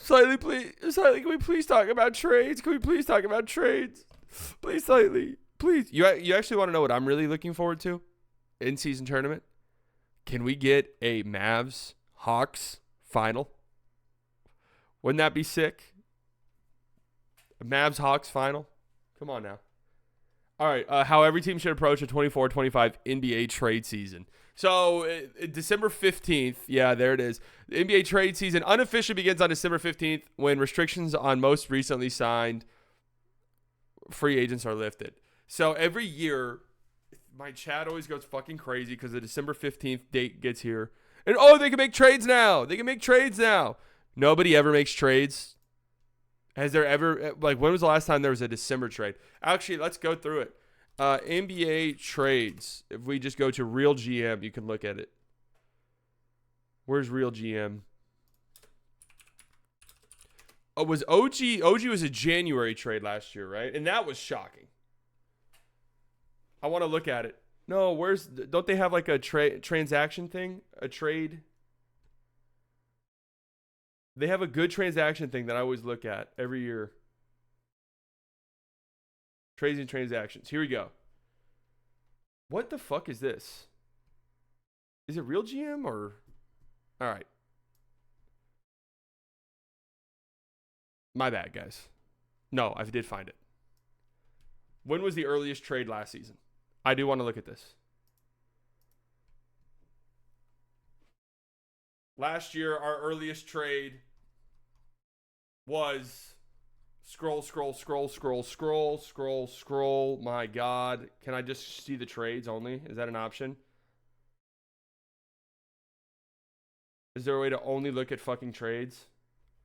Slightly, please. Slightly, can we please talk about trades? Can we please talk about trades? Please, Slightly. Please. You actually want to know what I'm really looking forward to? In-season tournament? Can we get a Mavs-Hawks final? Wouldn't that be sick? A Mavs-Hawks final? Come on now. All right, how every team should approach a 24-25 NBA trade season. So, December 15th, yeah, there it is. The NBA trade season unofficially begins on December 15th when restrictions on most recently signed free agents are lifted. So, every year, my chat always goes fucking crazy because the December 15th date gets here. And, they can make trades now. They can make trades now. Nobody ever makes trades. Has there ever, when was the last time there was a December trade? Actually, let's go through it. NBA trades. If we just go to Real GM, you can look at it. Where's Real GM? Oh, was OG? OG was a January trade last year, right? And that was shocking. I want to look at it. No, don't they have like a transaction thing? A trade? They have a good transaction thing that I always look at every year. Trades and transactions. Here we go. What the fuck is this? Is it Real GM or? All right. My bad, guys. No, I did find it. When was the earliest trade last season? I do want to look at this. Last year, our earliest trade was scroll. My God. Can I just see the trades only? Is that an option? Is there a way to only look at fucking trades?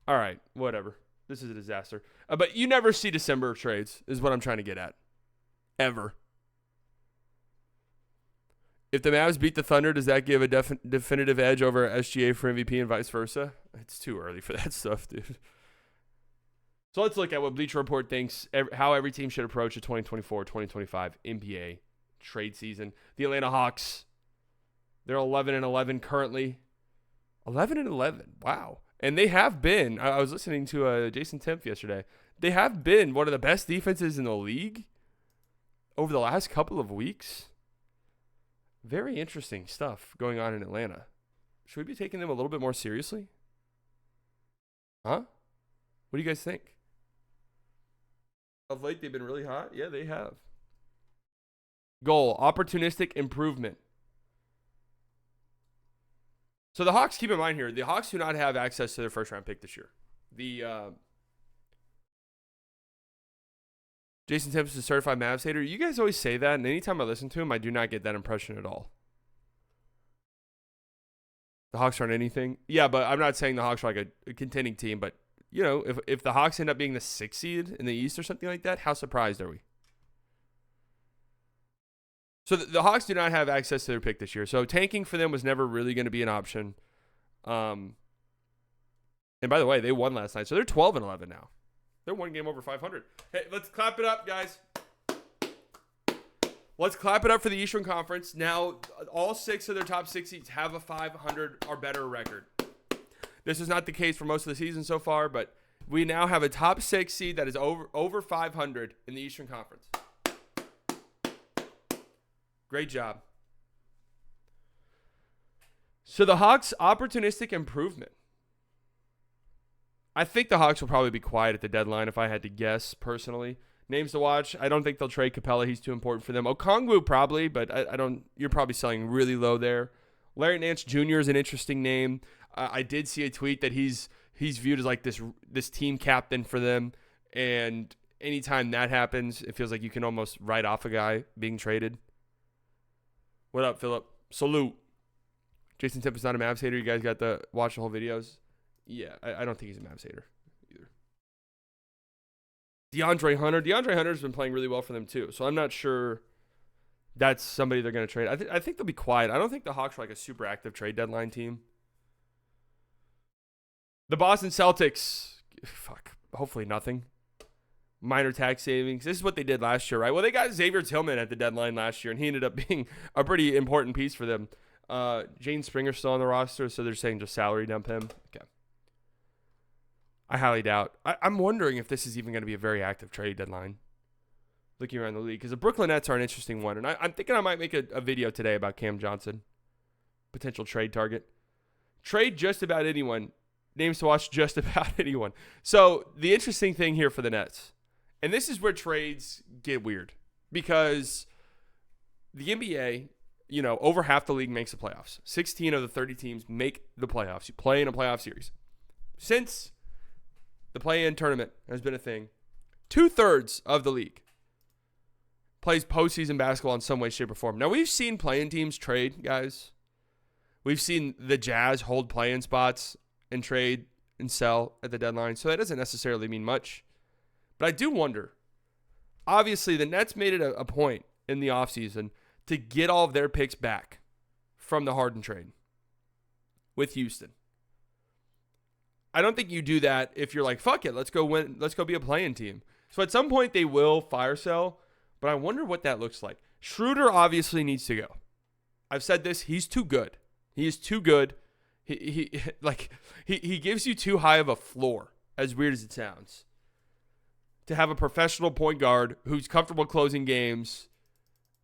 All right, whatever. This is a disaster. But you never see December trades, is what I'm trying to get at. Ever. If the Mavs beat the Thunder, does that give a definitive edge over SGA for MVP and vice versa? It's too early for that stuff, dude. So let's look at what Bleacher Report thinks, how every team should approach the 2024-2025 NBA trade season. The Atlanta Hawks, they're 11-11 currently. 11-11, wow. And they have been, I was listening to Jason Timpf yesterday, they have been one of the best defenses in the league over the last couple of weeks. Very interesting stuff going on in Atlanta. Should we be taking them a little bit more seriously? Huh? What do you guys think? Of late, they've been really hot? Yeah, they have. Goal, opportunistic improvement. So the Hawks, keep in mind here, the Hawks do not have access to their first-round pick this year. Jason Timpf is a certified Mavs hater. You guys always say that, and anytime I listen to him, I do not get that impression at all. The Hawks aren't anything. Yeah, but I'm not saying the Hawks are like a contending team, but you know, if the Hawks end up being the 6th seed in the East or something like that, how surprised are we? So the Hawks do not have access to their pick this year. So tanking for them was never really going to be an option. And by the way, they won last night. So they're 12-11 now. They're one game over 500. Hey, let's clap it up, guys. Let's clap it up for the Eastern Conference. Now, all 6 of their top 6 seeds have a 500 or better record. This is not the case for most of the season so far, but we now have a top 6 seed that is over 500 in the Eastern Conference. Great job. So the Hawks' opportunistic improvement. I think the Hawks will probably be quiet at the deadline if I had to guess personally. Names to watch. I don't think they'll trade Capella. He's too important for them. Okongwu probably, but I don't. You're probably selling really low there. Larry Nance Jr. is an interesting name. I did see a tweet that he's viewed as like this team captain for them, and anytime that happens, it feels like you can almost write off a guy being traded. What up, Philip? Salute. Jason Timpf is not a Mavs hater. You guys got to watch the whole videos? Yeah, I don't think he's a Mavs hater either. DeAndre Hunter's been playing really well for them too, so I'm not sure that's somebody they're going to trade. I think they'll be quiet. I don't think the Hawks are like a super active trade deadline team. The Boston Celtics, hopefully nothing. Minor tax savings. This is what they did last year, right? Well, they got Xavier Tillman at the deadline last year, and he ended up being a pretty important piece for them. Jane Springer's still on the roster, so they're saying just salary dump him. Okay. I highly doubt. I'm wondering if this is even going to be a very active trade deadline. Looking around the league, because the Brooklyn Nets are an interesting one, and I'm thinking I might make a video today about Cam Johnson, potential trade target. Trade just about anyone. Names to watch just about anyone. So the interesting thing here for the Nets, and this is where trades get weird, because the NBA, over half the league makes the playoffs. 16 of the 30 teams make the playoffs. You play in a playoff series. Since the play-in tournament has been a thing, 2/3 of the league plays postseason basketball in some way, shape, or form. Now, we've seen play-in teams trade, guys. We've seen the Jazz hold play-in spots and trade and sell at the deadline, so that doesn't necessarily mean much. But I do wonder. Obviously, the Nets made it a point in the offseason to get all of their picks back from the Harden trade with Houston. I don't think you do that if you're like, fuck it, let's go win, let's go be a play-in team. So at some point, they will fire sell. But I wonder what that looks like. Schroeder obviously needs to go. I've said this. He's too good. He is too good. He gives you too high of a floor, as weird as it sounds, to have a professional point guard who's comfortable closing games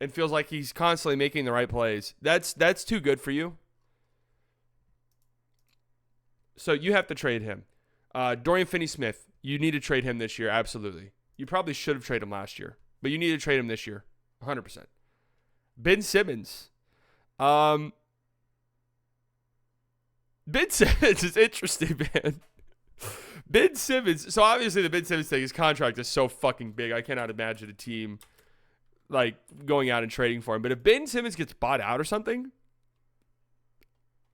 and feels like he's constantly making the right plays. That's too good for you. So you have to trade him. Dorian Finney-Smith, you need to trade him this year, absolutely. You probably should have traded him last year. But you need to trade him this year, 100%. Ben Simmons. Ben Simmons is interesting, man. Ben Simmons. So obviously the Ben Simmons thing, his contract is so fucking big. I cannot imagine a team going out and trading for him. But if Ben Simmons gets bought out or something,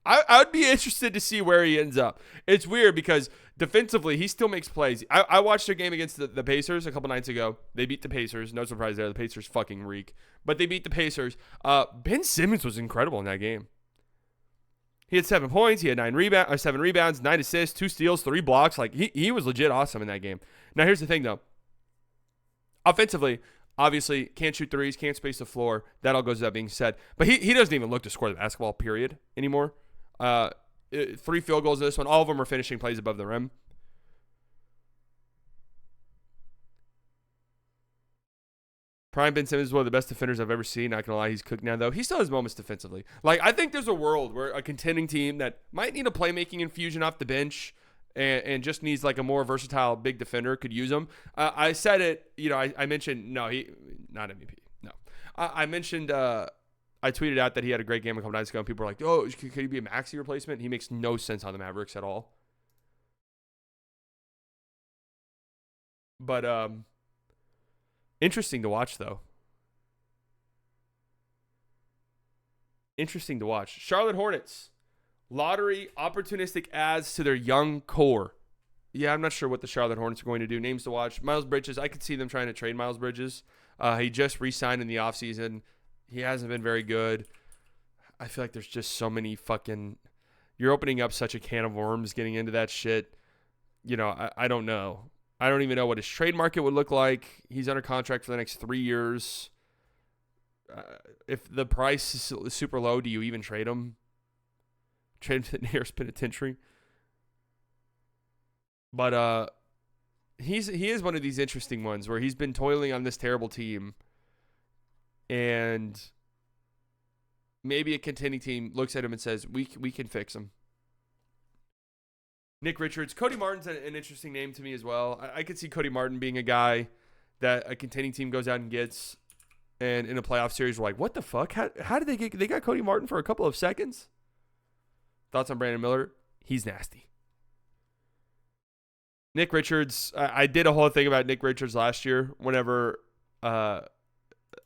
I would be interested to see where he ends up. It's weird because defensively, he still makes plays. I watched their game against the Pacers a couple nights ago. They beat the Pacers. No surprise there. The Pacers fucking reek. But they beat the Pacers. Ben Simmons was incredible in that game. He had 7 points. He had 7 rebounds, 9 assists, 2 steals, 3 blocks. He was legit awesome in that game. Now, here's the thing, though. Offensively, obviously, can't shoot threes, can't space the floor. That all goes without being said. But he doesn't even look to score the basketball, period, anymore. 3 field goals in this one. All of them are finishing plays above the rim. Prime Ben Simmons is one of the best defenders I've ever seen. Not gonna lie, he's cooked now though. He still has moments defensively. I think there's a world where a contending team that might need a playmaking infusion off the bench and just needs a more versatile big defender could use him. I said it. I mentioned he not MVP. No, I mentioned. I tweeted out that he had a great game a couple nights ago, and people were like, oh, could he be a Maxey replacement? He makes no sense on the Mavericks at all. But interesting to watch, though. Interesting to watch. Charlotte Hornets. Lottery opportunistic adds to their young core. Yeah, I'm not sure what the Charlotte Hornets are going to do. Names to watch. Miles Bridges. I could see them trying to trade Miles Bridges. He just re-signed in the offseason. He hasn't been very good. I feel like there's just so many fucking... You're opening up such a can of worms getting into that shit. I don't know. I don't even know what his trade market would look like. He's under contract for the next 3 years. If the price is super low, do you even trade him? Trade him to the nearest penitentiary? But he is one of these interesting ones where he's been toiling on this terrible team. And maybe a contending team looks at him and says, we can fix him. Nick Richards. Cody Martin's an interesting name to me as well. I could see Cody Martin being a guy that a contending team goes out and gets. And in a playoff series, we're like, what the fuck? How did they got Cody Martin for a couple of seconds? Thoughts on Brandon Miller? He's nasty. Nick Richards. I did a whole thing about Nick Richards last year whenever I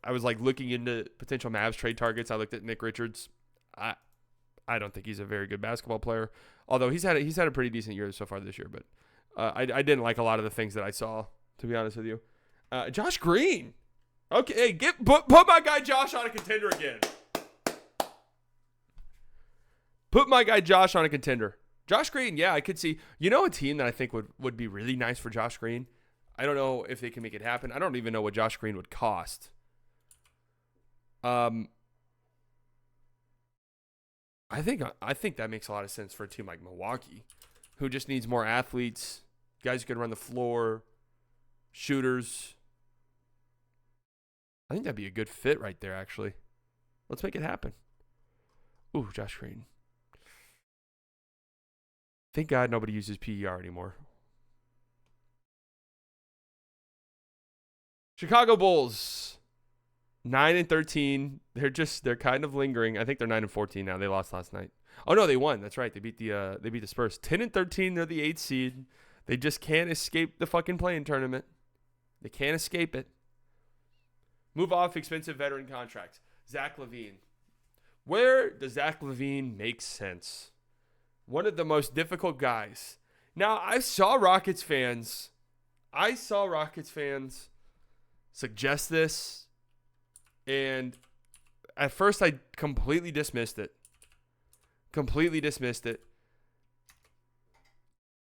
was looking into potential Mavs trade targets. I looked at Nick Richards. I don't think he's a very good basketball player, although he's had a pretty decent year so far this year. But I didn't like a lot of the things that I saw, to be honest with you. Josh Green. Okay, put my guy Josh on a contender again. Put my guy Josh on a contender. Josh Green, yeah, I could see. A team that I think would be really nice for Josh Green. I don't know if they can make it happen. I don't even know what Josh Green would cost. I think that makes a lot of sense for a team like Milwaukee, who just needs more athletes Guys who can run the floor, shooters. I think that'd be a good fit right there, actually. Let's make it happen. Ooh, Josh Green. Thank God nobody uses PER anymore. Chicago Bulls. 9-13. They're kind of lingering. I think they're 9-14 now. They lost last night. Oh no, they won. That's right. They beat the Spurs. 10-13. They're the 8th seed. They just can't escape the fucking play-in tournament. They can't escape it. Move off expensive veteran contracts. Zach LaVine. Where does Zach LaVine make sense? One of the most difficult guys. Now, I saw Rockets fans suggest this, and at first I completely dismissed it.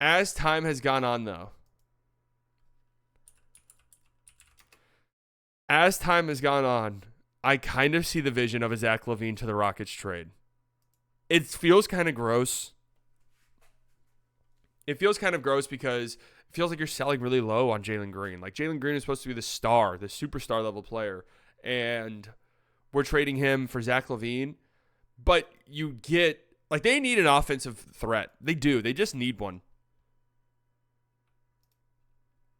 As time has gone on, though, I kind of see the vision of a Zach LaVine to the Rockets trade. It feels kind of gross. It feels kind of gross because it feels like you're selling really low on Jalen Green. Like, Jalen Green is supposed to be the star, the superstar level player, and we're trading him for Zach LaVine. But you get, like, they need an offensive threat. They do. They just need one.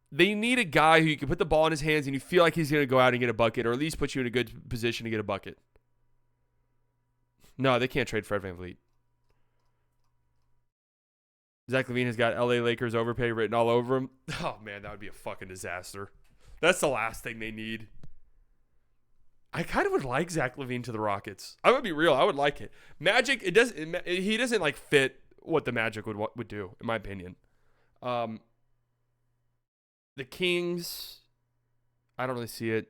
They need a guy who you can put the ball in his hands and you feel like he's going to go out and get a bucket, or at least put you in a good position to get a bucket. No, they can't trade Fred VanVleet. Zach LaVine has got LA Lakers overpay written all over him. Oh, man, that would be a fucking disaster. That's the last thing they need. I kind of would like Zach LaVine to the Rockets. I'm going to be real. I would like it. Magic, he doesn't like fit what the Magic would do, in my opinion. The Kings, I don't really see it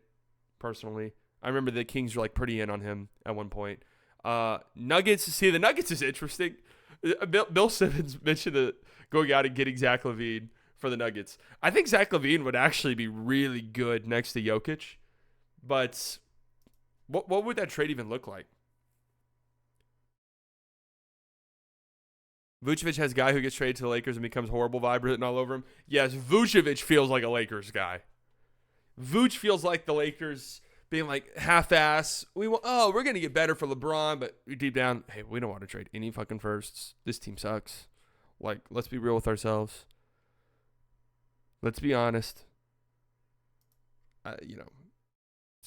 personally. I remember the Kings were like pretty in on him at one point. Nuggets, the Nuggets is interesting. Bill Simmons mentioned going out and getting Zach LaVine for the Nuggets. I think Zach LaVine would actually be really good next to Jokic, but what would that trade even look like? Vucevic has a guy who gets traded to the Lakers and becomes horrible vibe written all over him. Yes, Vucevic feels like a Lakers guy. Vooch feels like the Lakers being like half-ass. We're going to get better for LeBron, but deep down, hey, we don't want to trade any fucking firsts. This team sucks. Like, let's be real with ourselves. Let's be honest. Let's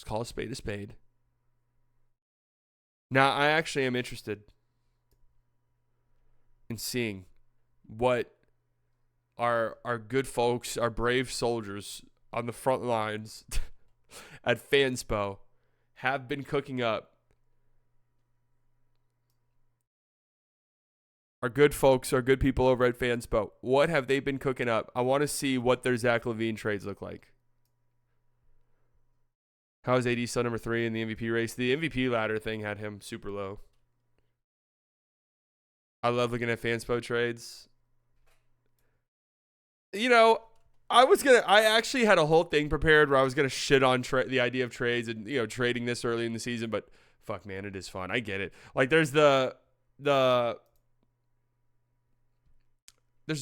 call a spade a spade. Now, I actually am interested in seeing what our good folks, our brave soldiers on the front lines at Fanspo have been cooking up. Our good folks, our good people over at Fanspo, what have they been cooking up? I want to see what their Zach LaVine trades look like. How is AD still number 3 in the MVP race? The MVP ladder thing had him super low. I love looking at Fanspo trades. I actually had a whole thing prepared where I was going to shit on the idea of trades and, trading this early in the season, but fuck, man, it is fun. I get it. Like, there's there's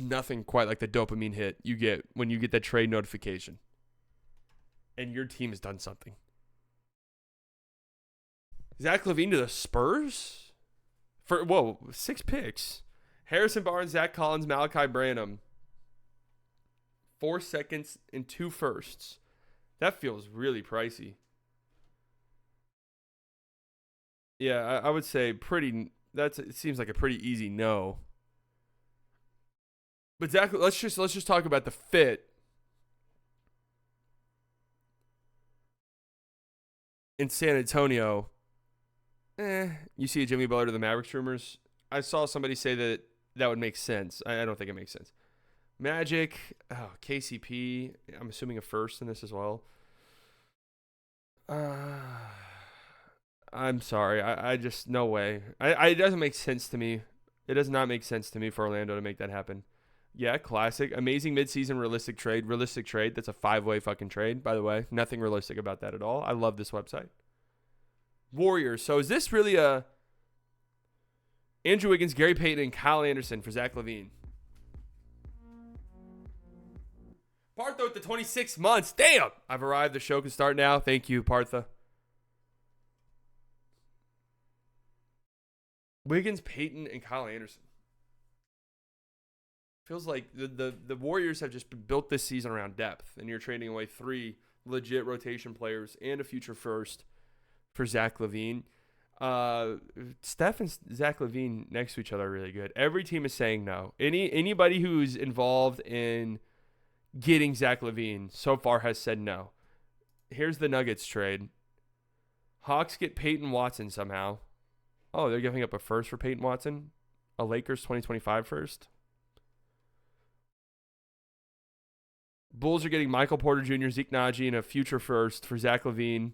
nothing quite like the dopamine hit you get when you get that trade notification and your team has done something. Zach LaVine to the Spurs? For 6 picks. Harrison Barnes, Zach Collins, Malachi Branham. 4 seconds and 2 firsts. That feels really pricey. Yeah, I would say it seems like a pretty easy no. But Zach, let's just talk about the fit. In San Antonio, you see a Jimmy Butler to the Mavericks rumors. I saw somebody say that would make sense. I don't think it makes sense. Magic, KCP. I'm assuming a first in this as well. I'm sorry. I just, no way. It doesn't make sense to me. It does not make sense to me for Orlando to make that happen. Yeah, classic. Amazing midseason realistic trade. Realistic trade. That's a 5-way fucking trade, by the way. Nothing realistic about that at all. I love this website. Warriors. So is this really a Andrew Wiggins, Gary Payton, and Kyle Anderson for Zach LaVine? Partha with the 26 months. Damn. I've arrived. The show can start now. Thank you, Partha. Wiggins, Peyton, and Kyle Anderson. Feels like the Warriors have just built this season around depth, and you're trading away 3 legit rotation players and a future first for Zach LaVine. Steph and Zach LaVine next to each other are really good. Every team is saying no. Anybody who's involved in getting Zach LaVine so far has said no. Here's the Nuggets trade. Hawks get Peyton Watson somehow. Oh, they're giving up a first for Peyton Watson? A Lakers 2025 first? Bulls are getting Michael Porter Jr., Zeke Naji, and a future first for Zach LaVine.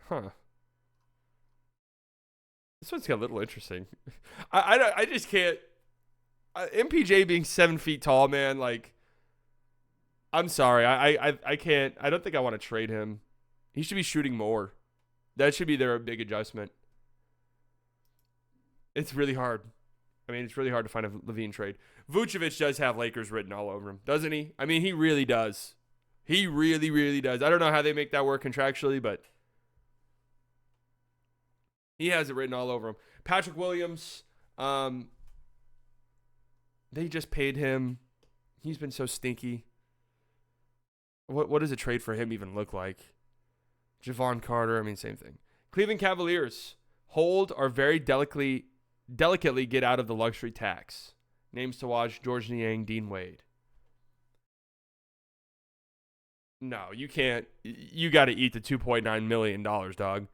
Huh. This one's got a little interesting. I just can't. MPJ being 7 feet tall, man. Like, I'm sorry. I can't. I don't think I want to trade him. He should be shooting more. That should be their big adjustment. It's really hard. I mean, it's really hard to find a LaVine trade. Vucevic does have Lakers written all over him, doesn't he? I mean, he really does. He really, really does. I don't know how they make that work contractually, but he has it written all over him. Patrick Williams, they just paid him. He's been so stinky. What does a trade for him even look like? Javon Carter, I mean, same thing. Cleveland Cavaliers hold or very delicately get out of the luxury tax. Names to watch: George Niang, Dean Wade. No, you can't. You got to eat the $2.9 million, dog.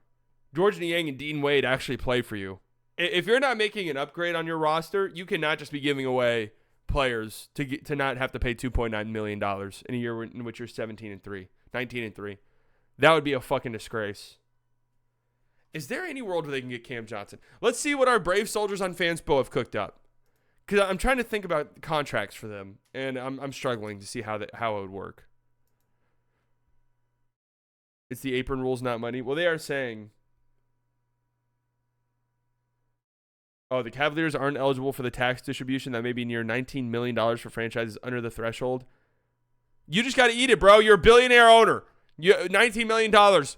George Niang and Dean Wade actually play for you. If you're not making an upgrade on your roster, you cannot just be giving away players to not have to pay $2.9 million in a year in which you're 17-3, 19-3. That would be a fucking disgrace. Is there any world where they can get Cam Johnson? Let's see what our brave soldiers on Fanspo have cooked up. Because I'm trying to think about contracts for them, and I'm struggling to see how it would work. It's the apron rules, not money. Well, they are saying, the Cavaliers aren't eligible for the tax distribution that may be near $19 million for franchises under the threshold. You just got to eat it, bro. You're a billionaire owner. $19 million.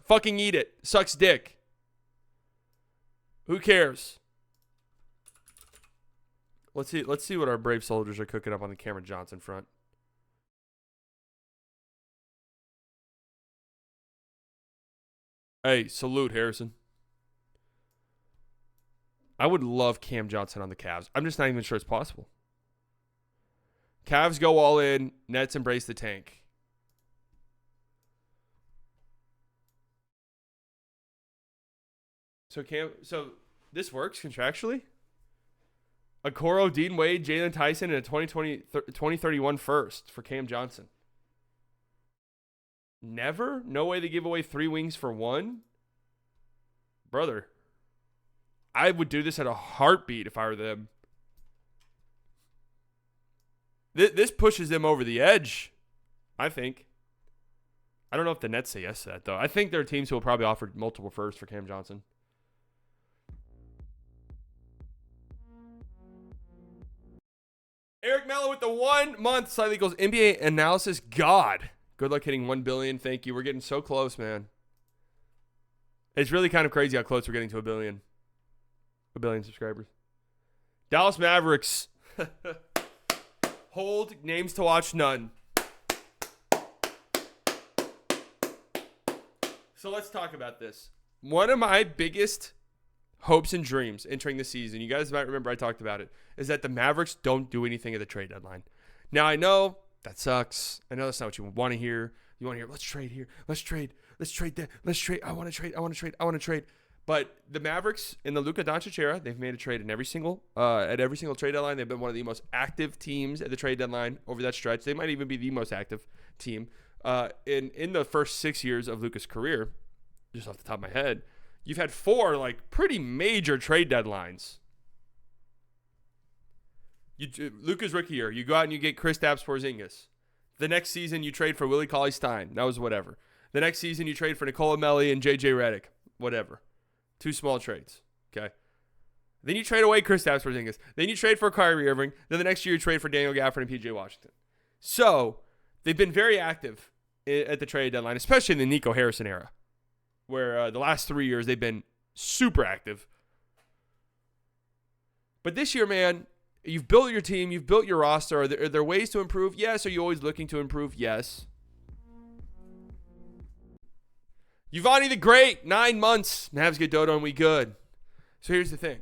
Fucking eat it. Sucks dick. Who cares? Let's see what our brave soldiers are cooking up on the Cameron Johnson front. Hey, salute, Harrison. I would love Cam Johnson on the Cavs. I'm just not even sure it's possible. Cavs go all in. Nets embrace the tank. So this works contractually? Okoro, Dean Wade, Jalen Tyson, and a 2031 first for Cam Johnson. Never? No way they give away 3 wings for 1? Brother, I would do this at a heartbeat if I were them. This pushes them over the edge, I think. I don't know if the Nets say yes to that, though. I think there are teams who will probably offer multiple firsts for Cam Johnson. Eric Mello with the 1 month slightly goes NBA analysis. God. Good luck hitting 1 billion. Thank you. We're getting so close, man. It's really kind of crazy how close we're getting to a billion. A billion subscribers. Dallas Mavericks. Hold. Names to watch, none. So let's talk about this. One of my biggest hopes and dreams entering the season, you guys might remember I talked about it, is that the Mavericks don't do anything at the trade deadline. Now, I know that sucks. I know that's not what you want to hear. You want to hear, let's trade here. Let's trade that. Let's trade. I want to trade. But the Mavericks in the Luka Doncic era, they've made a trade at every single trade deadline. They've been one of the most active teams at the trade deadline over that stretch. They might even be the most active team. In the first 6 years of Luka's career, just off the top of my head, you've had 4 pretty major trade deadlines. Luka's rookie year, you go out and you get Kristaps Porzingis. The next season, you trade for Willie Cauley-Stein. That was whatever. The next season, you trade for Nikola Melli and J.J. Redick. Whatever. 2 small trades. Okay. Then you trade away Kristaps Porzingis. Then you trade for Kyrie Irving. Then the next year, you trade for Daniel Gafford and P.J. Washington. So they've been very active at the trade deadline, especially in the Nico Harrison era, where the last 3 years they've been super active. But this year, man, you've built your team, you've built your roster. Are there ways to improve? Yes. Are you always looking to improve? Yes. Giovanni the Great, 9 months. Mavs get Dodo and we good. So here's the thing.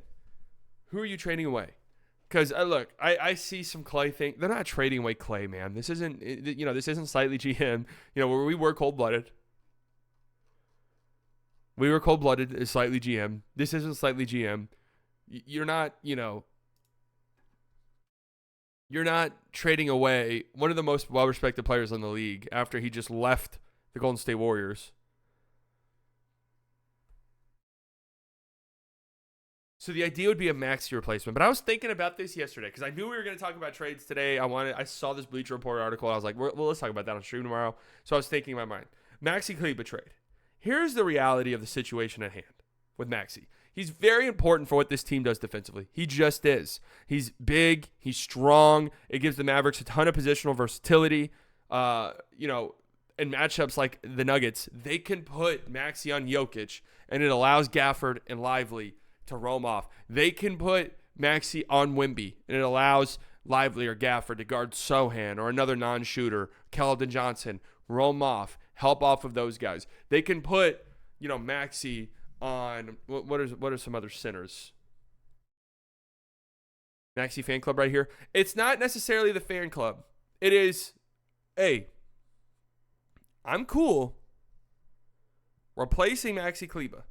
Who are you trading away? Because, look, I see some Clay thing. They're not trading away Clay, man. This isn't slightly GM, where we were cold-blooded. We were cold-blooded, slightly GM. This isn't slightly GM. You're not trading away one of the most well-respected players in the league after he just left the Golden State Warriors. So the idea would be a Maxey replacement. But I was thinking about this yesterday because I knew we were going to talk about trades today. I saw this Bleacher Report article. I was like, well, let's talk about that on stream tomorrow. So I was thinking in my mind, Maxey Kleber trade. Here's the reality of the situation at hand with Maxey. He's very important for what this team does defensively. He just is. He's big. He's strong. It gives the Mavericks a ton of positional versatility. In matchups like the Nuggets, they can put Maxey on Jokic, and it allows Gafford and Lively to roam off. They can put Maxey on Wemby, and it allows Lively or Gafford to guard Sohan or another non-shooter, Keldon Johnson, roam off, help off of those guys. They can put, Maxey on what are some other centers? Maxey fan club right here. It's not necessarily the fan club. It is, hey, I'm cool replacing Maxey Kleber.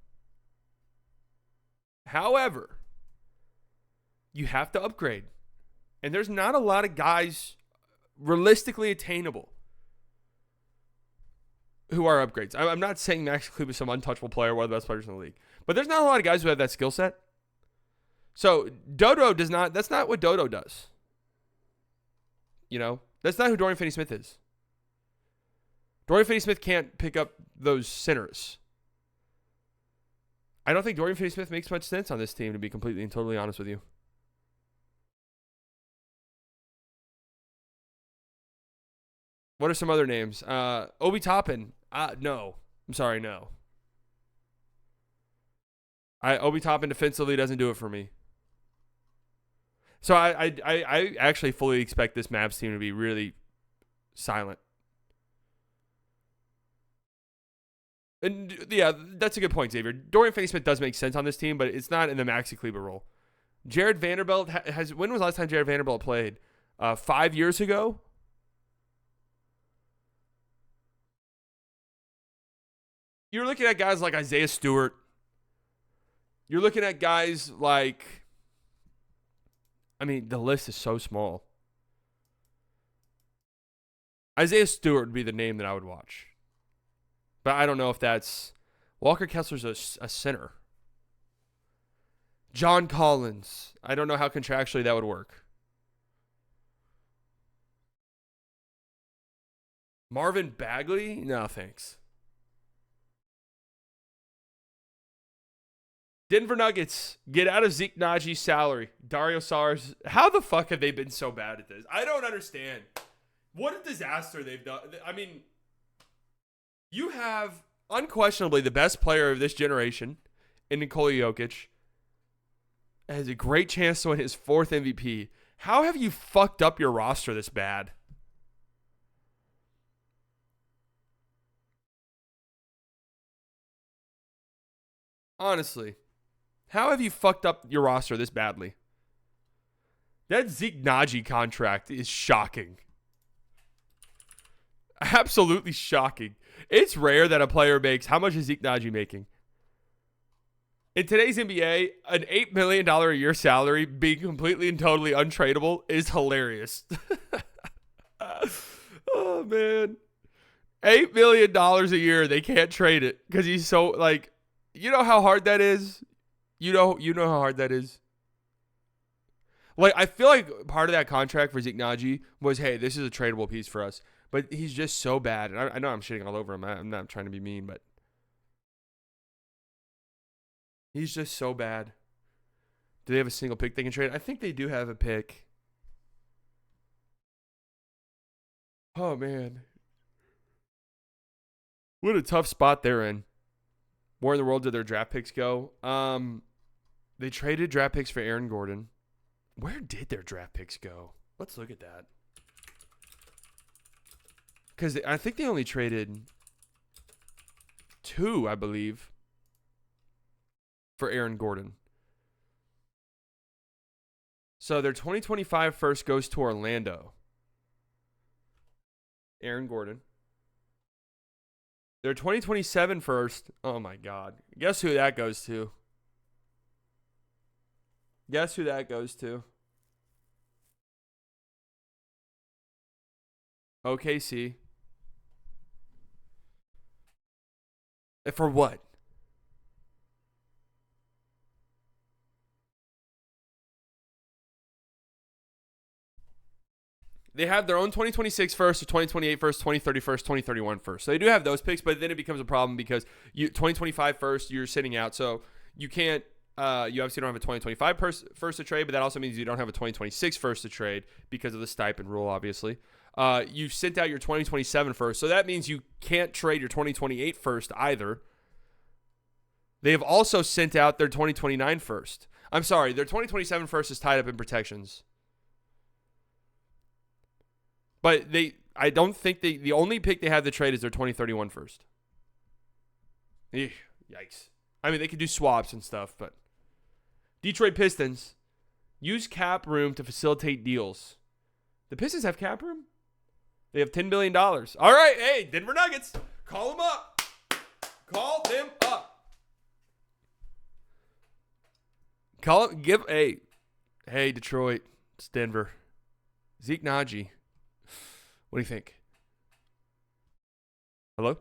However, you have to upgrade. And there's not a lot of guys realistically attainable who are upgrades. I'm not saying Maxey Kleber is some untouchable player, one of the best players in the league. But there's not a lot of guys who have that skill set. So Dodo does not, that's not what Dodo does. That's not who Dorian Finney-Smith is. Dorian Finney-Smith can't pick up those centers. I don't think Dorian Finney-Smith makes much sense on this team, to be completely and totally honest with you. What are some other names? Obi Toppin. No. I'm sorry, no. Obi Toppin defensively doesn't do it for me. So I actually fully expect this Mavs team to be really silent. And yeah, that's a good point, Xavier. Dorian Finney-Smith does make sense on this team, but it's not in the Maxey Kleber role. Jared Vanderbilt when was the last time Jared Vanderbilt played? 5 years ago? You're looking at guys like Isaiah Stewart. You're looking at guys like, the list is so small. Isaiah Stewart would be the name that I would watch. But I don't know if that's... Walker Kessler's a center. John Collins. I don't know how contractually that would work. Marvin Bagley? No, thanks. Denver Nuggets. Get out of Zeke Najee's salary. Dario Saric. How the fuck have they been so bad at this? I don't understand. What a disaster they've done. You have unquestionably the best player of this generation in Nikola Jokic. Has a great chance to win his 4th MVP. How have you fucked up your roster this bad? Honestly, how have you fucked up your roster this badly? That Zeke Naji contract is shocking. Absolutely shocking. It's rare that a player makes... How much is Zeke Naji making? In today's NBA, an $8 million a year salary being completely and totally untradeable is hilarious. Oh, man. $8 million a year, they can't trade it because he's so, you know how hard that is? You know how hard that is? I feel like part of that contract for Zeke Naji was, hey, this is a tradable piece for us. But he's just so bad. And I know I'm shitting all over him. I'm not trying to be mean, but he's just so bad. Do they have a single pick they can trade? I think they do have a pick. Oh, man. What a tough spot they're in. Where in the world did their draft picks go? They traded draft picks for Aaron Gordon. Where did their draft picks go? Let's look at that. Because I think they only traded 2, I believe, for Aaron Gordon. So their 2025 first goes to Orlando. Aaron Gordon. Their 2027 first. Oh, my God. Guess who that goes to? Guess who that goes to? OKC. For what? They have their own 2026 first, or 2028 first, 2030 first, 2031 first. So they do have those picks, but then it becomes a problem because 2025 first, you're sitting out. So you can't, you obviously don't have a 2025 first to trade, but that also means you don't have a 2026 first to trade because of the stipend rule, obviously. You sent out your 2027 first, so that means you can't trade your 2028 first either. They have also sent out their 2029 first. I'm sorry, their 2027 first is tied up in protections. But I don't think the only pick they have to trade is their 2031 first. Yikes. I mean, they could do swaps and stuff, but Detroit Pistons use cap room to facilitate deals. The Pistons have cap room? They have $10 billion. All right, hey, Denver Nuggets, call them up. Call them up. Hey, Detroit, it's Denver. Zeke Naji. What do you think? Hello?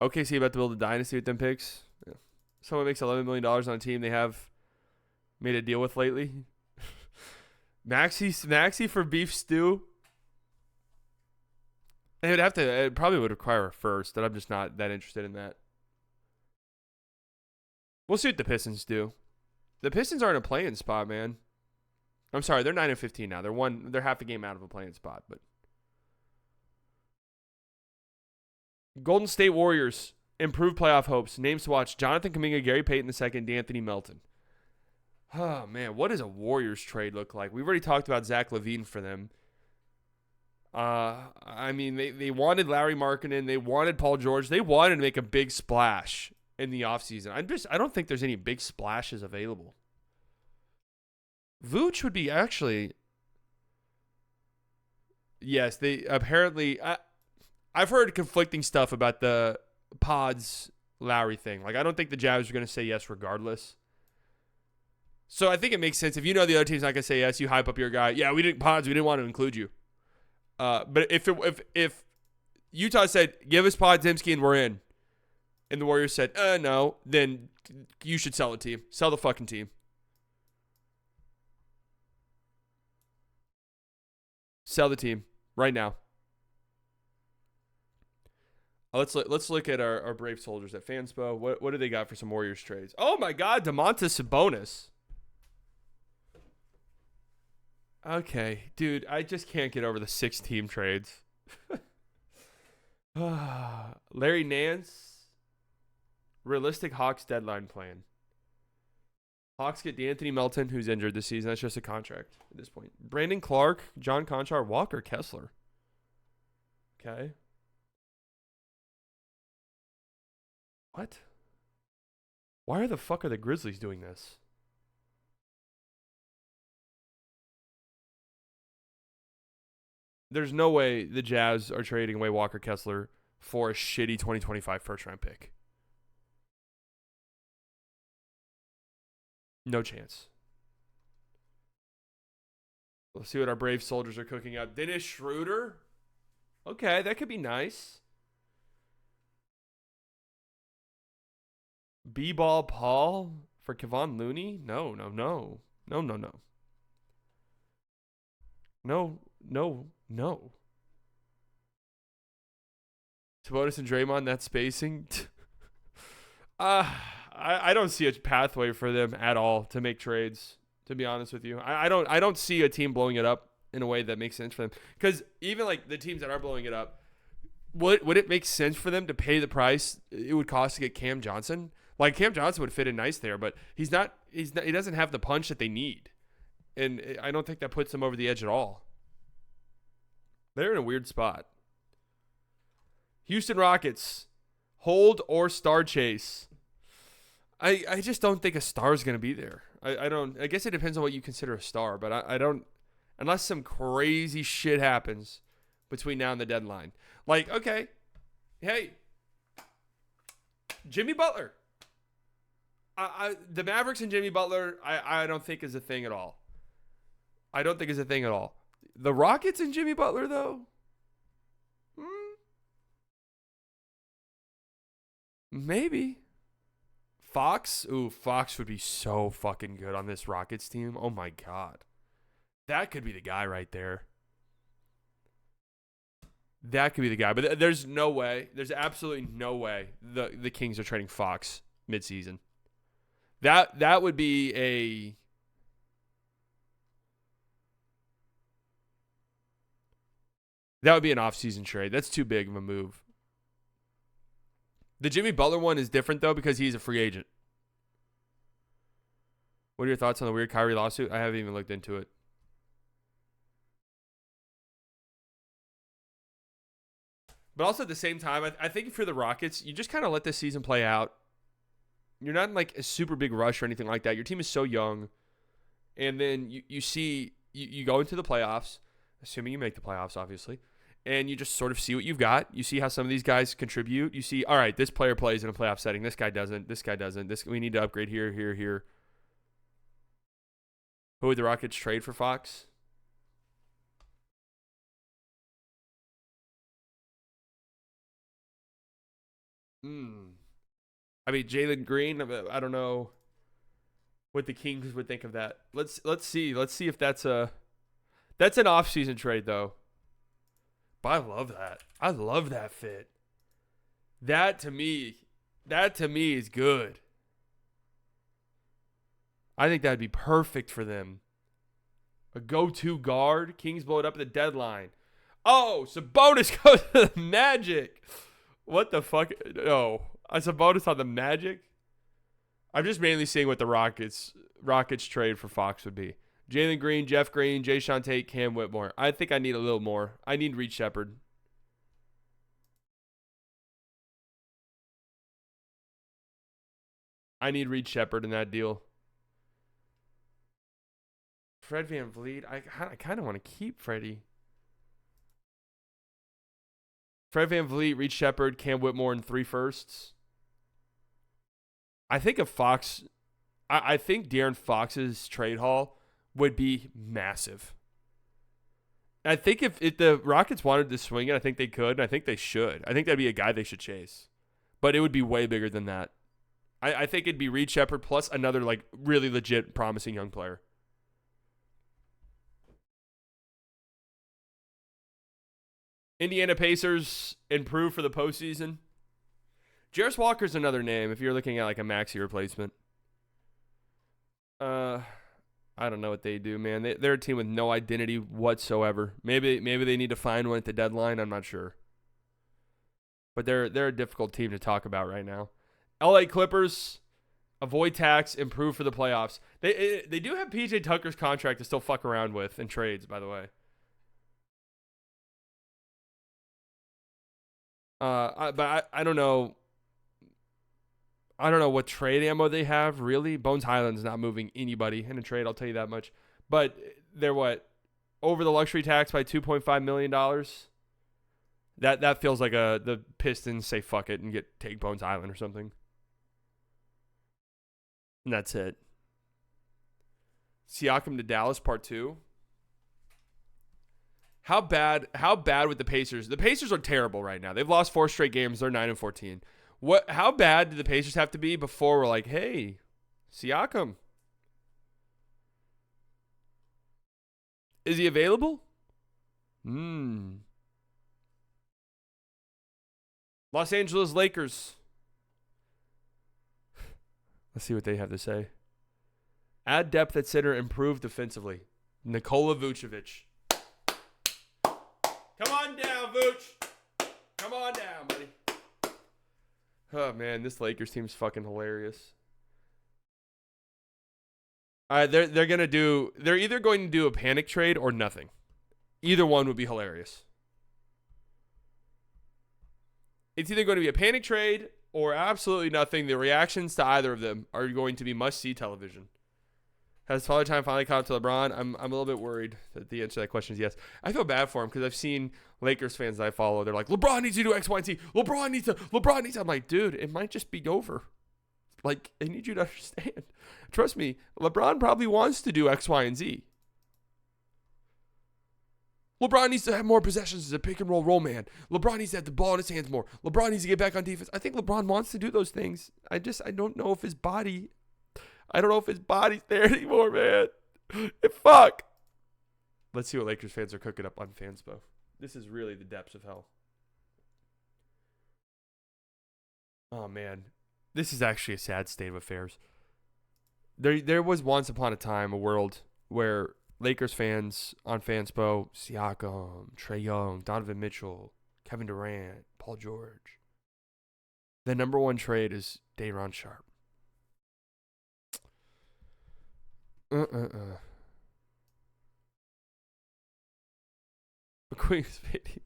OKC about to build a dynasty with them picks. Yeah. Someone makes $11 million on a team they have made a deal with lately. Maxi for beef stew. It probably would require a first, and I'm just not that interested in that. We'll see what the Pistons do. The Pistons are in a playing spot, man. I'm sorry, they're 9-15 now. They're half a game out of a playing spot, but Golden State Warriors improved playoff hopes. Names to watch: Jonathan Kuminga, Gary Payton II, D'Anthony Melton. Oh man, what does a Warriors trade look like? We've already talked about Zach LaVine for them. I mean, they wanted Larry Markkinen, they wanted Paul George, they wanted to make a big splash in the offseason. I don't think there's any big splashes available. Vooch would be actually. Yes, they apparently. I've heard conflicting stuff about the Pods Lowry thing. Like, I don't think the Jazz are going to say yes regardless. So I think it makes sense. If you know the other team's not going to say yes, you hype up your guy. Yeah, we didn't want to include you. But if Utah said, give us Podziemski and we're in, and the Warriors said, no, then you should sell the team. Sell the fucking team. Sell the team right now. Let's look at our Brave Soldiers at Fanspo. What do they got for some Warriors trades? Oh my God, Domantas Sabonis. Okay, dude, I just can't get over the 6-team trades. Larry Nance. Realistic Hawks deadline plan. Hawks get D'Anthony Melton, who's injured this season. That's just a contract at this point. Brandon Clark, John Conchar, Walker Kessler. Okay. What? Why the fuck are the Grizzlies doing this? There's no way the Jazz are trading away Walker Kessler for a shitty 2025 first-round pick. No chance. Let's see what our Brave Soldiers are cooking up. Dennis Schroeder? Okay, that could be nice. B-Ball Paul for Kevon Looney? No. No. Sabonis and Draymond, that spacing. I don't see a pathway for them at all to make trades. To be honest with you, I don't see a team blowing it up in a way that makes sense for them. Because even like the teams that are blowing it up, would it make sense for them to pay the price it would cost to get Cam Johnson? Like Cam Johnson would fit in nice there, but he doesn't have the punch that they need, and I don't think that puts them over the edge at all. They're in a weird spot. Houston Rockets, hold or star chase. I just don't think a star is going to be there. I guess it depends on what you consider a star, but I don't, unless some crazy shit happens between now and the deadline. Like, okay, hey, Jimmy Butler. The Mavericks and Jimmy Butler, I don't think is a thing at all. I don't think is a thing at all. The Rockets and Jimmy Butler, though, maybe. Fox? Ooh, Fox would be so fucking good on this Rockets team. Oh, my God. That could be the guy right there. That could be the guy. But there's no way. There's absolutely no way the Kings are trading Fox midseason. That would be a... That would be an off-season trade. That's too big of a move. The Jimmy Butler one is different, though, because he's a free agent. What are your thoughts on the weird Kyrie lawsuit? I haven't even looked into it. But also at the same time, I think if you're the Rockets, you just kind of let this season play out. You're not in like a super big rush or anything like that. Your team is so young. And then you go into the playoffs, assuming you make the playoffs, obviously. And you just sort of see what you've got. You see how some of these guys contribute. You see, all right, this player plays in a playoff setting. This guy doesn't. This guy doesn't. We need to upgrade here, here, here. Who would the Rockets trade for Fox? I mean, Jalen Green. I don't know what the Kings would think of that. Let's see. Let's see if that's an offseason trade though. But I love that. I love that fit. That to me is good. I think that'd be perfect for them. A go-to guard. Kings blow it up at the deadline. Oh, Sabonis goes to the Magic. What the fuck? No. A Sabonis on the Magic? I'm just mainly seeing what the Rockets trade for Fox would be. Jalen Green, Jeff Green, Jayshawn Tate, Cam Whitmore. I think I need a little more. I need Reed Shepherd. I need Reed Shepherd in that deal. Fred VanVleet. I kind of want to keep Freddie. Fred VanVleet, Reed Shepherd, Cam Whitmore, and 3 firsts. I think I think De'Aaron Fox's trade haul would be massive. I think if the Rockets wanted to swing it, I think they could. And I think they should. I think that'd be a guy they should chase. But it would be way bigger than that. I think it'd be Reed Shepherd plus another like really legit promising young player. Indiana Pacers improve for the postseason. Jarris Walker's another name if you're looking at like a maxi replacement. I don't know what they do, man. They're a team with no identity whatsoever. Maybe they need to find one at the deadline. I'm not sure. But they're a difficult team to talk about right now. LA Clippers, avoid tax, improve for the playoffs. They do have PJ Tucker's contract to still fuck around with in trades, by the way. But I don't know. I don't know what trade ammo they have, really. Bones Highland's not moving anybody in a trade, I'll tell you that much. But they're what? Over the luxury tax by $2.5 million? That feels like the Pistons say fuck it and take Bones Highland or something. And that's it. Siakam to Dallas, part 2. How bad with the Pacers? The Pacers are terrible right now. They've lost 4 straight games. They're 9-14. How bad do the Pacers have to be before we're like, hey, Siakam, is he available? Los Angeles Lakers. Let's see what they have to say. Add depth at center, improve defensively. Nikola Vucevic. Come on down, Vooch. Come on down, buddy. Oh, man, this Lakers team's fucking hilarious. They're either going to do a panic trade or nothing. Either one would be hilarious. It's either going to be a panic trade or absolutely nothing. The reactions to either of them are going to be must-see television. Has Father Time finally caught up to LeBron? I'm a little bit worried that the answer to that question is yes. I feel bad for him because I've seen Lakers fans that I follow. They're like, LeBron needs to do X, Y, and Z. LeBron needs to. I'm like, dude, it might just be over. Like, I need you to understand. Trust me, LeBron probably wants to do X, Y, and Z. LeBron needs to have more possessions as a pick and roll man. LeBron needs to have the ball in his hands more. LeBron needs to get back on defense. I think LeBron wants to do those things. I don't know if his body's there anymore, man. Fuck. Let's see what Lakers fans are cooking up on Fanspo. This is really the depths of hell. Oh, man. This is actually a sad state of affairs. There was once upon a time a world where Lakers fans on Fanspo, Siakam, Trae Young, Donovan Mitchell, Kevin Durant, Paul George. The number one trade is Day'Ron Sharpe. McQueen's fading.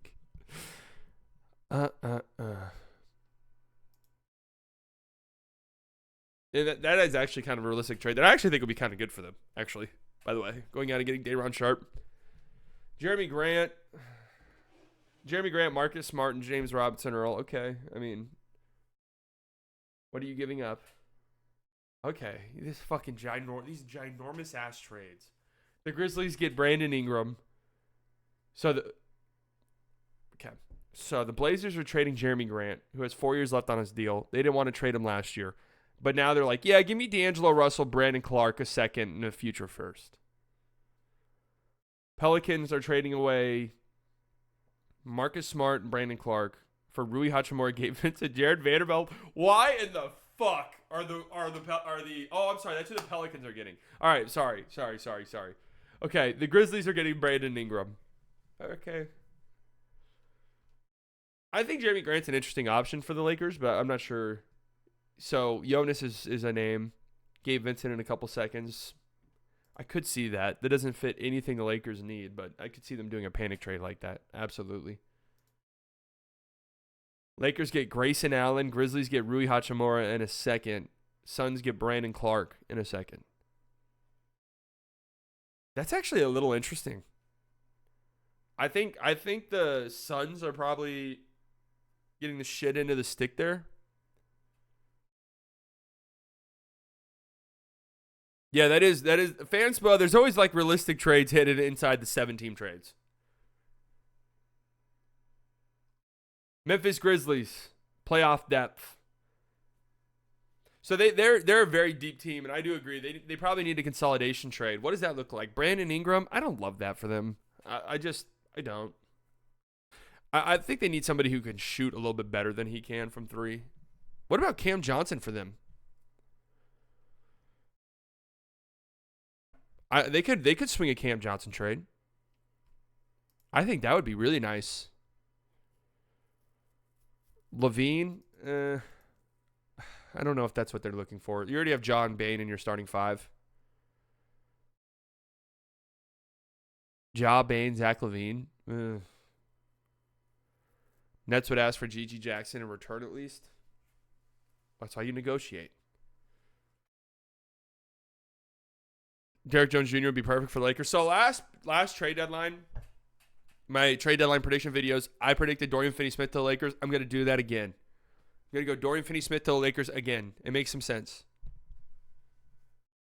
Yeah, that is actually kind of a realistic trade that I actually think would be kind of good for them, actually. By the way, going out and getting Day'Ron Sharpe. Jeremy Grant, Marcus Smart, and James Robinson are all okay. I mean, what are you giving up? Okay, these ginormous ass trades. The Grizzlies get Brandon Ingram. So the Blazers are trading Jeremy Grant, who has 4 years left on his deal. They didn't want to trade him last year. But now they're like, yeah, give me D'Angelo Russell, Brandon Clark, a second, and a future first. Pelicans are trading away Marcus Smart and Brandon Clark for Rui Hachimura, Gabe Vincent, Jared Vanderbilt. Why in the fuck are the oh, I'm sorry, that's who the Pelicans are getting. All right, sorry. Okay, the Grizzlies are getting Brandon Ingram. Okay. I think Jeremy Grant's an interesting option for the Lakers, but I'm not sure. So Jonas is a name. Gabe Vincent in a couple seconds. I could see that. That doesn't fit anything the Lakers need, but I could see them doing a panic trade like that. Absolutely. Lakers get Grayson Allen. Grizzlies get Rui Hachimura in a second. Suns get Brandon Clark in a second. That's actually a little interesting. I think the Suns are probably getting the shit into the stick there. Yeah, that is Fanspo. There's always like realistic trades hidden inside the 7-team trades. Memphis Grizzlies, playoff depth. So they're a very deep team, and I do agree. They probably need a consolidation trade. What does that look like? Brandon Ingram? I don't love that for them. I don't. I think they need somebody who can shoot a little bit better than he can from three. What about Cam Johnson for them? They could swing a Cam Johnson trade. I think that would be really nice. Levine, I don't know if that's what they're looking for. You already have John Bain in your starting five. Ja Bain, Zach Levine. Nets would ask for Gigi Jackson in return at least. That's how you negotiate. Derek Jones Jr. would be perfect for the Lakers. So last trade deadline, my trade deadline prediction videos, I predicted Dorian Finney-Smith to the Lakers. I'm going to do that again. I'm going to go Dorian Finney-Smith to the Lakers again. It makes some sense.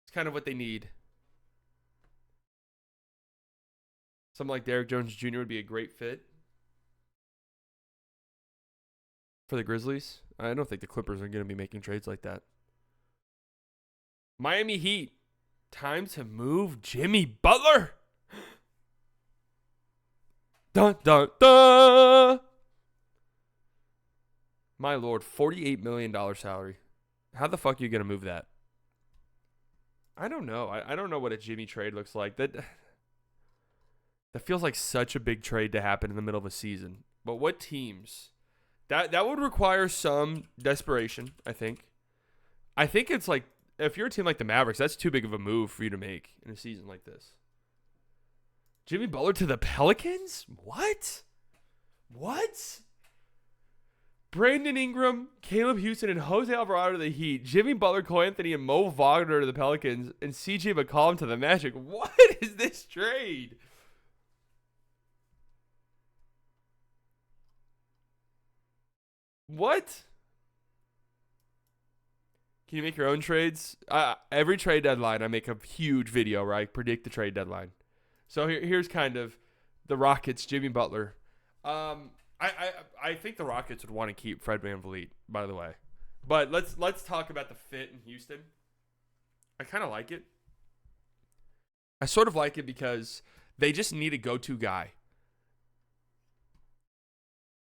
It's kind of what they need. Something like Derek Jones Jr. would be a great fit for the Grizzlies. I don't think the Clippers are going to be making trades like that. Miami Heat. Time to move Jimmy Butler. Dun, dun, dun. My lord, $48 million salary. How the fuck are you going to move that? I don't know. I don't know what a Jimmy trade looks like. That feels like such a big trade to happen in the middle of a season. But what teams? That would require some desperation, I think. I think it's like, if you're a team like the Mavericks, that's too big of a move for you to make in a season like this. Jimmy Butler to the Pelicans? What? Brandon Ingram, Caleb Houston, and Jose Alvarado to the Heat. Jimmy Butler, Cole Anthony, and Mo Wagner to the Pelicans. And CJ McCollum to the Magic. What is this trade? What? Can you make your own trades? Every trade deadline, I make a huge video where I predict the trade deadline. So here's kind of the Rockets, Jimmy Butler. I think the Rockets would want to keep Fred VanVleet, by the way. But let's talk about the fit in Houston. I kind of like it. I sort of like it because they just need a go-to guy.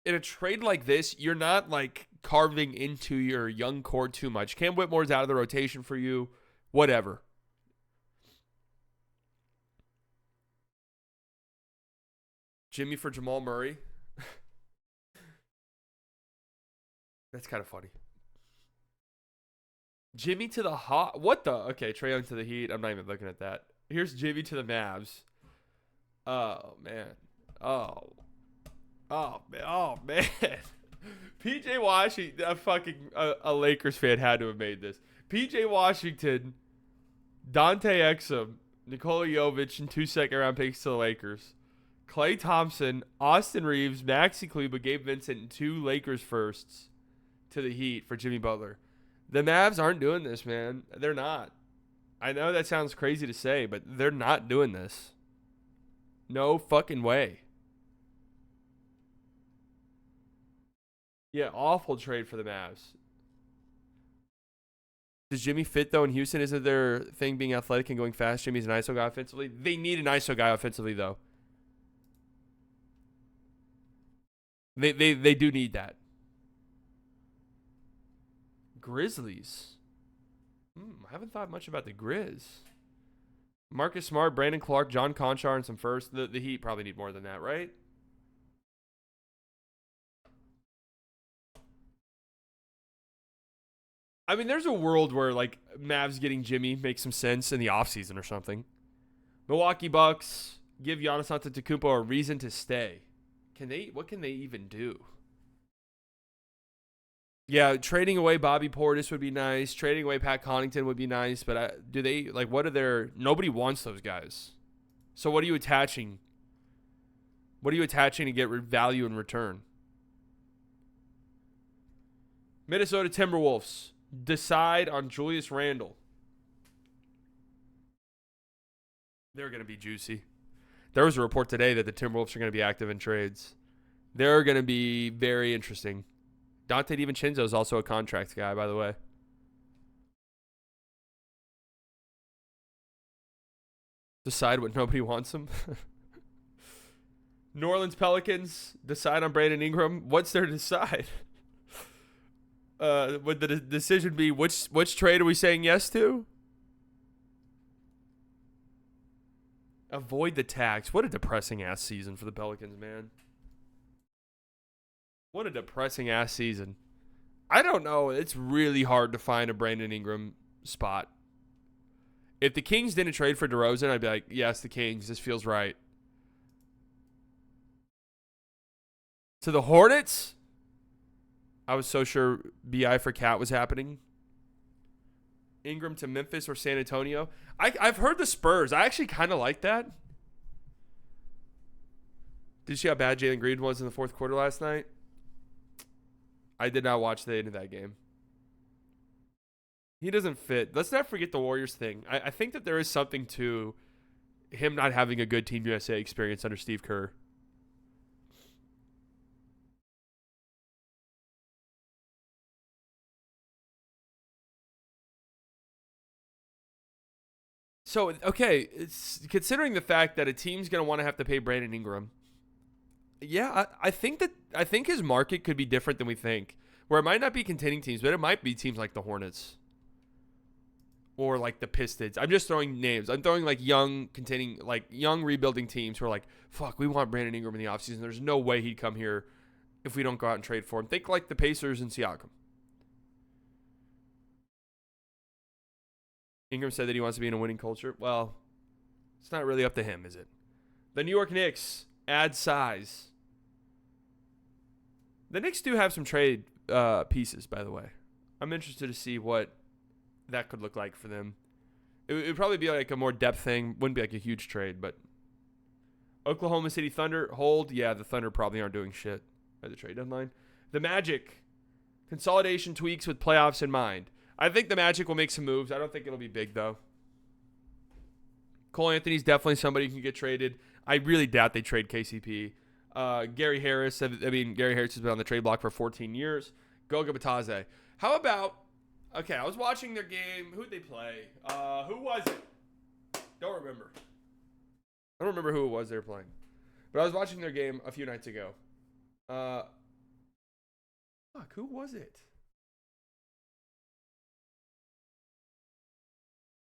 In a trade like this, you're not like carving into your young core too much. Cam Whitmore's out of the rotation for you. Whatever. Jimmy for Jamal Murray. That's kind of funny. Jimmy to the Hawks. What the? Okay, Trae Young to the Heat. I'm not even looking at that. Here's Jimmy to the Mavs. Oh, man. Oh, man. PJ Washington, a Lakers fan had to have made this. PJ Washington, Dante Exum, Nikola Jovic, and 2 second-round picks to the Lakers. Klay Thompson, Austin Reeves, Maxi Kleber, Gabe Vincent, and 2 Lakers firsts to the Heat for Jimmy Butler. The Mavs aren't doing this, man. They're not. I know that sounds crazy to say, but they're not doing this. No fucking way. Yeah, awful trade for the Mavs. Does Jimmy fit, though, in Houston? Isn't their thing being athletic and going fast? Jimmy's an ISO guy offensively. They need an ISO guy offensively, though. They do need that. Grizzlies. I haven't thought much about the Grizz. Marcus Smart, Brandon Clark, John Conchar, and some first. The Heat probably need more than that, right? I mean, there's a world where, like, Mavs getting Jimmy makes some sense in the offseason or something. Milwaukee Bucks give Giannis Antetokounmpo a reason to stay. What can they even do? Yeah, trading away Bobby Portis would be nice. Trading away Pat Connaughton would be nice. But nobody wants those guys. So what are you attaching? What are you attaching to get value in return? Minnesota Timberwolves decide on Julius Randle. They're going to be juicy. There was a report today that the Timberwolves are going to be active in trades. They're going to be very interesting. Dante DiVincenzo is also a contract guy, by the way. Decide what nobody wants him. New Orleans Pelicans decide on Brandon Ingram. What's there to decide? Would the decision be which trade are we saying yes to? Avoid the tax. What a depressing ass season for the Pelicans, man. What a depressing ass season. I don't know. It's really hard to find a Brandon Ingram spot. If the Kings didn't trade for DeRozan, I'd be like, yes, the Kings. This feels right. To the Hornets? I was so sure BI for Cat was happening. Ingram to Memphis or San Antonio. I've heard the Spurs. I actually kind of like that. Did you see how bad Jalen Green was in the fourth quarter last night? I did not watch the end of that game. He doesn't fit. Let's not forget the Warriors thing. I think that there is something to him not having a good Team USA experience under Steve Kerr. So, okay, considering the fact that a team's going to want to have to pay Brandon Ingram, yeah, I think his market could be different than we think. Where it might not be contending teams, but it might be teams like the Hornets or like the Pistons. I'm just throwing names. I'm throwing like young rebuilding teams who are like, fuck, we want Brandon Ingram in the offseason. There's no way he'd come here if we don't go out and trade for him. Think like the Pacers and Siakam. Ingram said that he wants to be in a winning culture. Well, it's not really up to him, is it? The New York Knicks add size. The Knicks do have some trade pieces, by the way. I'm interested to see what that could look like for them. It would probably be like a more depth thing. Wouldn't be like a huge trade, but Oklahoma City Thunder, hold. Yeah, the Thunder probably aren't doing shit at the trade deadline. The Magic, consolidation tweaks with playoffs in mind. I think the Magic will make some moves. I don't think it'll be big, though. Cole Anthony's definitely somebody who can get traded. I really doubt they trade KCP. Gary Harris. Gary Harris has been on the trade block for 14 years. Goga Bitadze. How about, okay, I was watching their game. Who'd they play? Who was it? Don't remember. I don't remember who it was they were playing. But I was watching their game a few nights ago. Who was it?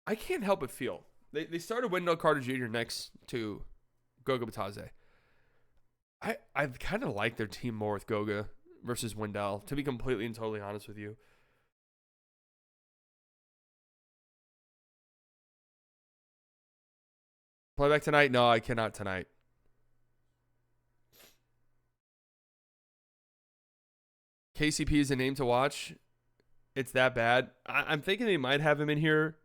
I can't help but feel. They started Wendell Carter Jr. next to Goga Bitadze. I kind of like their team more with Goga versus Wendell, to be completely and totally honest with you. Playback tonight? No, I cannot tonight. KCP is a name to watch. It's that bad. I'm thinking they might have him in here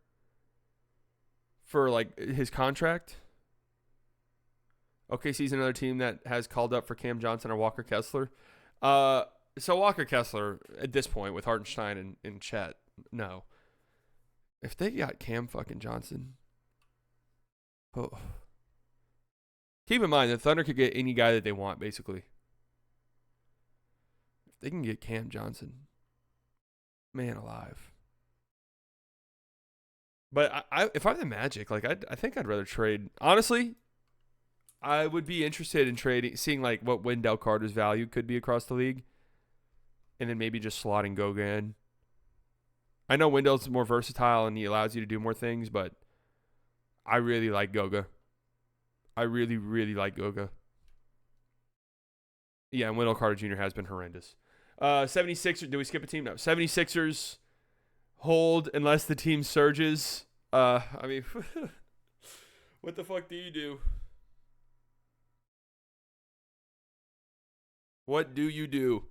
for like his contract. OKC's another team that has called up for Cam Johnson or Walker Kessler. So Walker Kessler at this point with Hartenstein and Chet, no. If they got Cam fucking Johnson, oh. Keep in mind the Thunder could get any guy that they want basically. If they can get Cam Johnson, man alive. But if I'm the Magic, like I think I'd rather trade. Honestly, I would be interested in seeing like what Wendell Carter's value could be across the league, and then maybe just slotting Goga in. I know Wendell's more versatile and he allows you to do more things, but I really like Goga. I really, really like Goga. Yeah, and Wendell Carter Jr. has been horrendous. 76ers, do we skip a team? No. 76ers hold unless the team surges. What the fuck do you do? What do you do?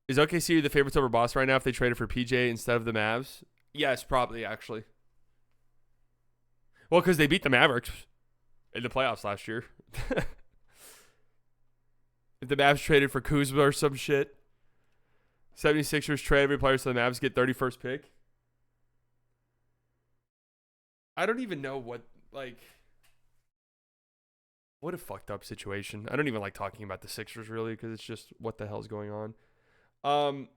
Is OKC the favorites over Boston right now if they traded for PJ instead of the Mavs? Yes, probably, actually. Well, because they beat the Mavericks in the playoffs last year. If the Mavs traded for Kuzma or some shit, 76ers trade every player so the Mavs get 31st pick. I don't even know what a fucked up situation. I don't even like talking about the Sixers really because it's just what the hell's going on.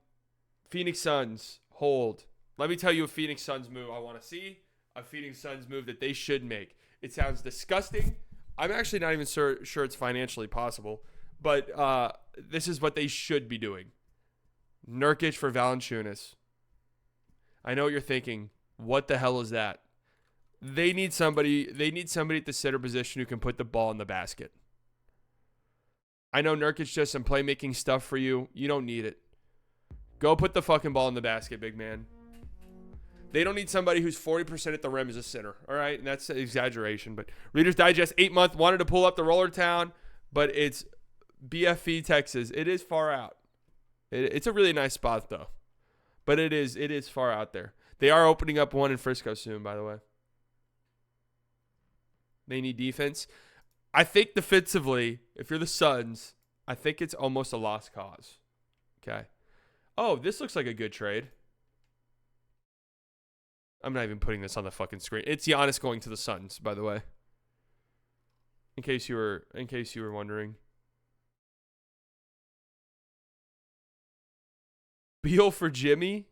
Phoenix Suns, hold. Let me tell you a Phoenix Suns move I want to see. A Phoenix Suns move that they should make. It sounds disgusting. I'm actually not even sure it's financially possible. But this is what they should be doing. Nurkic for Valanciunas. I know what you're thinking. What the hell is that? They need somebody at the center position who can put the ball in the basket. I know Nurkic does some playmaking stuff for you. You don't need it. Go put the fucking ball in the basket, big man. They don't need somebody who's 40% at the rim as a center. All right? And that's an exaggeration. But Reader's Digest 8-month wanted to pull up the Roller Town, but it's BFE, Texas. It is far out. It's a really nice spot, though. But it is far out there. They are opening up one in Frisco soon, by the way. They need defense. I think defensively, if you're the Suns, I think it's almost a lost cause. Okay. Oh, this looks like a good trade. I'm not even putting this on the fucking screen. It's Giannis going to the Suns, by the way. In case you were wondering. Beal for Jimmy.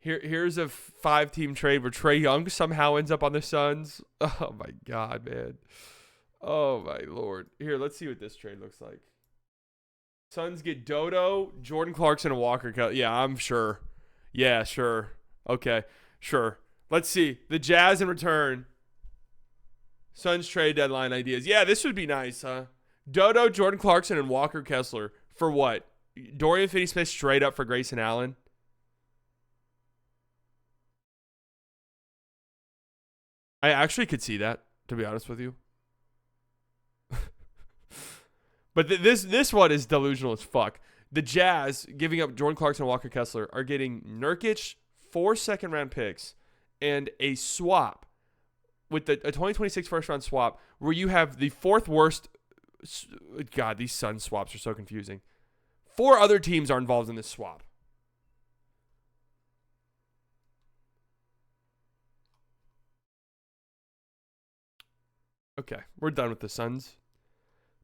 Here's a 5-team trade where Trae Young somehow ends up on the Suns. Oh, my God, man. Oh, my Lord. Here, let's see what this trade looks like. Suns get Dodo, Jordan Clarkson, and Walker. Yeah, I'm sure. Yeah, sure. Okay, sure. Let's see. The Jazz in return. Suns trade deadline ideas. Yeah, this would be nice, huh? Dodo, Jordan Clarkson, and Walker Kessler. For what? Dorian Finney-Smith straight up for Grayson Allen? I actually could see that, to be honest with you. But this one is delusional as fuck. The Jazz, giving up Jordan Clarkson and Walker Kessler, are getting Nurkic, 4 second-round picks, and a swap with a 2026 first-round swap where you have the fourth worst. God, these Suns swaps are so confusing. 4 other teams are involved in this swap. Okay, we're done with the Suns.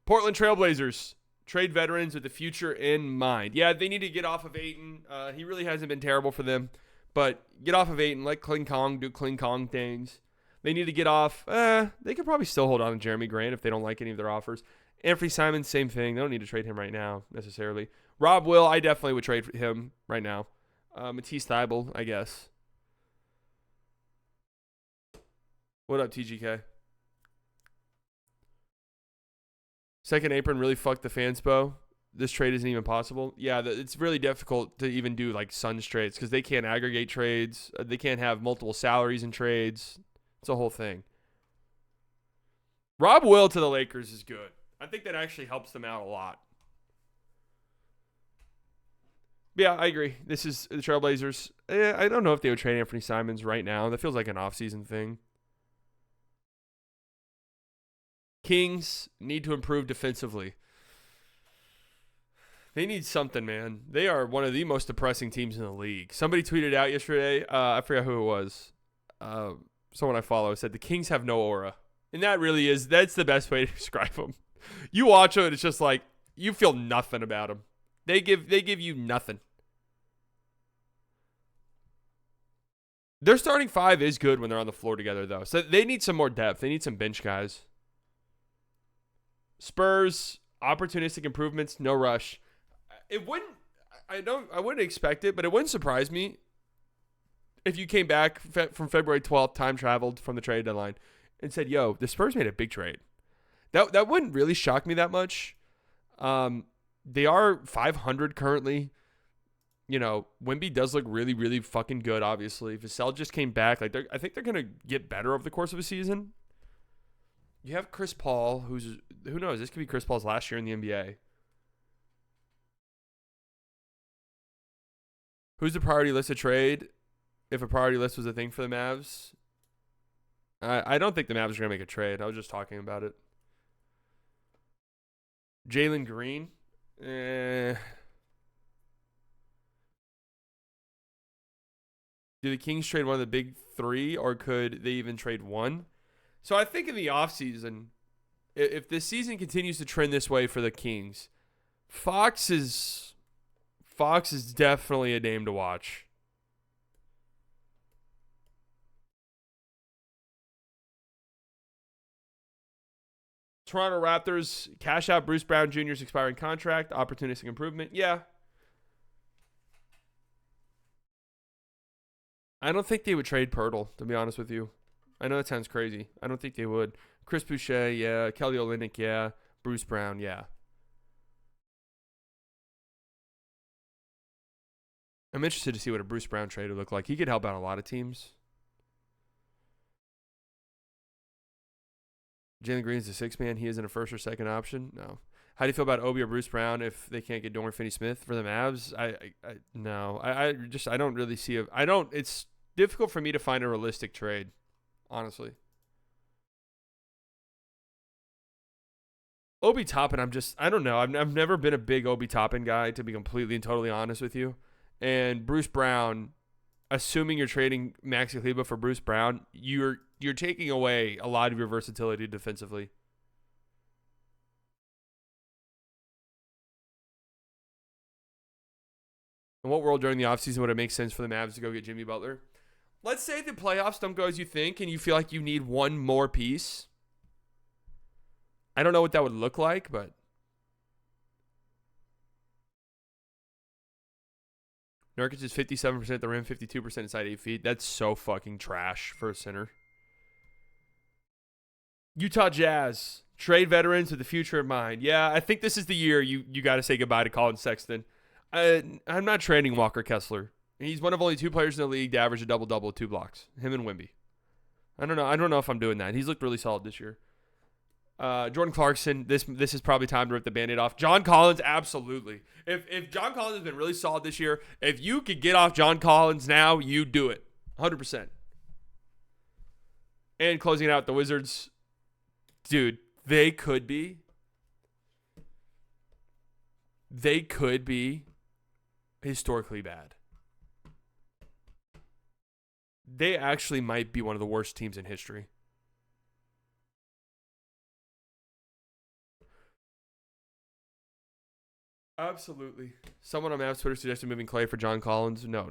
Portland Trailblazers trade veterans with the future in mind. Yeah, they need to get off of Ayton. He really hasn't been terrible for them, but get off of Ayton. Let Kling Kong do Kling Kong things. They need to get off. They could probably still hold on to Jeremy Grant if they don't like any of their offers. Anthony Simons, same thing. They don't need to trade him right now necessarily. Rob Will, I definitely would trade him right now. Matisse Thybulle, I guess. What up, TGK? Second apron really fucked the fanspo. This trade isn't even possible. Yeah, it's really difficult to even do like Suns trades because they can't aggregate trades. They can't have multiple salaries in trades. It's a whole thing. Rob Will to the Lakers is good. I think that actually helps them out a lot. Yeah, I agree. This is the Trailblazers. I don't know if they would trade Anthony Simons right now. That feels like an offseason thing. Kings need to improve defensively. They need something, man. They are one of the most depressing teams in the league. Somebody tweeted out yesterday, I forgot who it was. Someone I follow said the Kings have no aura. And that's the best way to describe them. You watch them, and it's just like you feel nothing about them. They give you nothing. Their starting 5 is good when they're on the floor together, though. So they need some more depth. They need some bench guys. Spurs, opportunistic improvements, no rush. I wouldn't expect it, but it wouldn't surprise me if you came back from February 12th, time traveled from the trade deadline, and said, yo, the Spurs made a big trade. That wouldn't really shock me that much. They are 500 currently. You know, Wemby does look really, really fucking good, obviously. Vassell just came back. I think they're going to get better over the course of a season. You have Chris Paul, who knows? This could be Chris Paul's last year in the NBA. Who's the priority list of trade? If a priority list was a thing for the Mavs, I don't think the Mavs are going to make a trade. I was just talking about it. Jalen Green. Do the Kings trade one of the big 3, or could they even trade one? So I think in the offseason, if this season continues to trend this way for the Kings, Fox is definitely a name to watch. Toronto Raptors cash out Bruce Brown Jr.'s expiring contract, opportunistic improvement. Yeah. I don't think they would trade Pirtle, to be honest with you. I know that sounds crazy. I don't think they would. Chris Boucher, yeah. Kelly Olynyk, yeah. Bruce Brown, yeah. I'm interested to see what a Bruce Brown trade would look like. He could help out a lot of teams. Jalen Green's the 6th man. He isn't a first or second option. No. How do you feel about Obi or Bruce Brown if they can't get Dorian Finney-Smith for the Mavs? No. I don't really see it's difficult for me to find a realistic trade, honestly. Obi Toppin, I don't know. I've never been a big Obi Toppin guy, to be completely and totally honest with you. And Bruce Brown, assuming you're trading Maxi Kleber for Bruce Brown, you're taking away a lot of your versatility defensively. In what world during the offseason would it make sense for the Mavs to go get Jimmy Butler? Let's say the playoffs don't go as you think and you feel like you need one more piece. I don't know what that would look like, but Nurkic is 57% at the rim, 52% inside 8 feet. That's so fucking trash for a center. Utah Jazz. Trade veterans with the future in mind. Yeah, I think this is the year you got to say goodbye to Colin Sexton. I'm not trading Walker Kessler. He's one of only 2 players in the league to average a double-double with 2 blocks. Him and Wemby. I don't know if I'm doing that. He's looked really solid this year. Jordan Clarkson, this is probably time to rip the Band-Aid off. John Collins, absolutely. If John Collins has been really solid this year, if you could get off John Collins now, you do it. 100%. And closing out the Wizards, dude, they could be historically bad. They actually might be one of the worst teams in history. Absolutely. Someone on Mavs Twitter suggested moving Clay for John Collins. No.